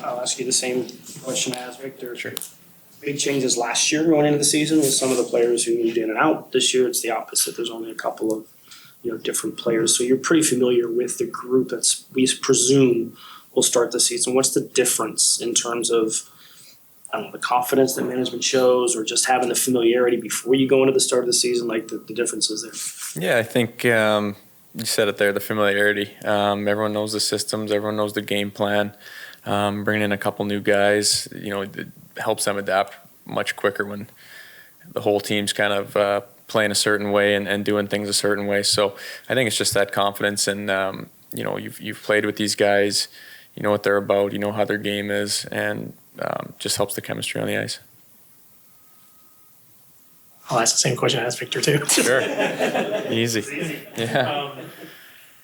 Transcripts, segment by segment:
I'll ask you the same question I asked Victor. Sure. Big changes last year going into the season with some of the players who moved in and out. This year it's the opposite. There's only a couple of different players. So you're pretty familiar with the group that's, we presume, will start the season. What's the difference in terms of, I don't know, the confidence that management shows, or just having the familiarity before you go into the start of the season, like the differences there? Yeah, I think you said it there, the familiarity. Everyone knows the systems. Everyone knows the game plan. Bringing in a couple new guys, it helps them adapt much quicker when the whole team's kind of playing a certain way and doing things a certain way. So I think it's just that confidence, and you've played with these guys, you know what they're about, you know how their game is, and just helps the chemistry on the ice. I'll ask the same question I asked Victor too. Sure. Easy. Yeah.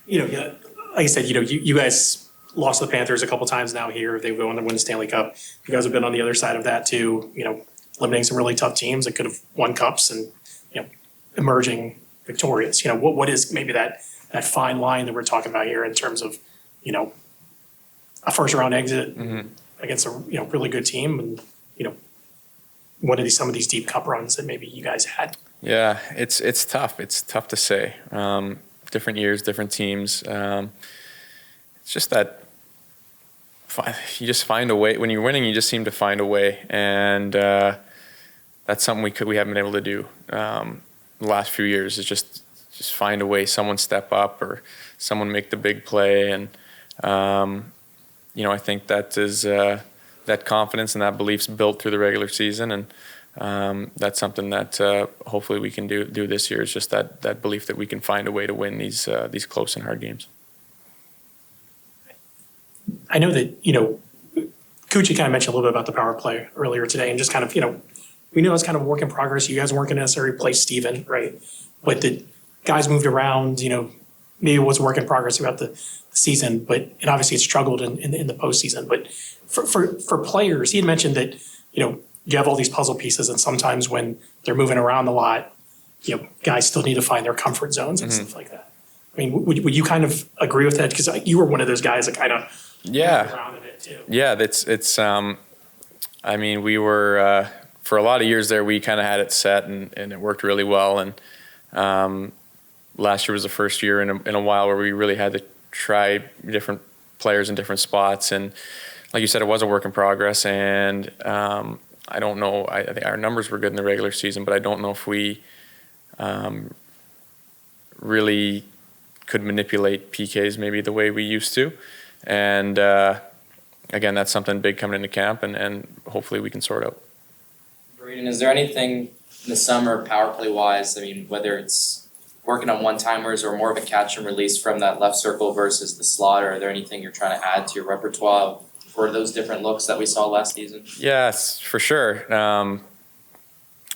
Like I said, you guys lost to the Panthers a couple times now here. They go on to win the Stanley Cup. You guys have been on the other side of that too, eliminating some really tough teams that could have won cups and, emerging victorious. What is maybe that fine line that we're talking about here in terms of, a first round exit against a really good team, and what are some of these deep cup runs that maybe you guys had? Yeah, it's tough. It's tough to say. Different years, different teams. It's just that you just find a way. When you're winning, you just seem to find a way, and that's something we haven't been able to do the last few years. Is just find a way. Someone step up, or someone make the big play, and I think that is that confidence and that belief's built through the regular season, and that's something that hopefully we can do this year. Is just that belief that we can find a way to win these close and hard games. I know that, Coochie kind of mentioned a little bit about the power play earlier today, and just kind of, we know it's kind of a work in progress. You guys weren't going to necessarily replace Steven, right? But the guys moved around, maybe it was a work in progress throughout the season, and obviously it struggled in the postseason. But for players, he had mentioned that, you have all these puzzle pieces, and sometimes when they're moving around a lot, guys still need to find their comfort zones and stuff like that. I mean, would you kind of agree with that? Because you were one of those guys that kind of moved around a bit too. Yeah, it's. I mean, we were for a lot of years there. We kind of had it set, and it worked really well. And last year was the first year in a while where we really had to try different players in different spots. And like you said, it was a work in progress. And I don't know. I think our numbers were good in the regular season, but I don't know if we really could manipulate PKs maybe the way we used to. And again, that's something big coming into camp, and hopefully we can sort out. Brayden, is there anything in the summer power play wise? I mean, whether it's working on one-timers or more of a catch and release from that left circle versus the slot, or are there anything you're trying to add to your repertoire for those different looks that we saw last season? Yes, for sure.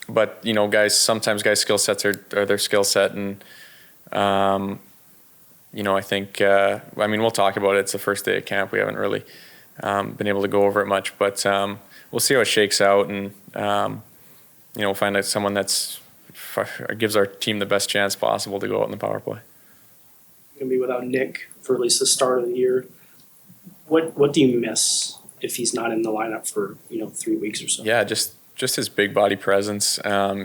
But sometimes guys' skill sets are their skill set, and I think we'll talk about it. It's the first day of camp. We haven't really been able to go over it much, but we'll see how it shakes out, and we'll find out someone that's gives our team the best chance possible to go out in the power play. Going to be without Nick for at least the start of the year. What do you miss if he's not in the lineup for 3 weeks or so? Yeah, just his big body presence.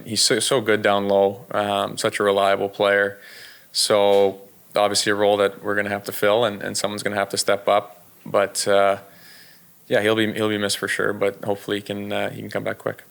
He's so good down low. Such a reliable player. So obviously a role that we're going to have to fill, and someone's going to have to step up. But he'll be missed for sure. But hopefully he can come back quick.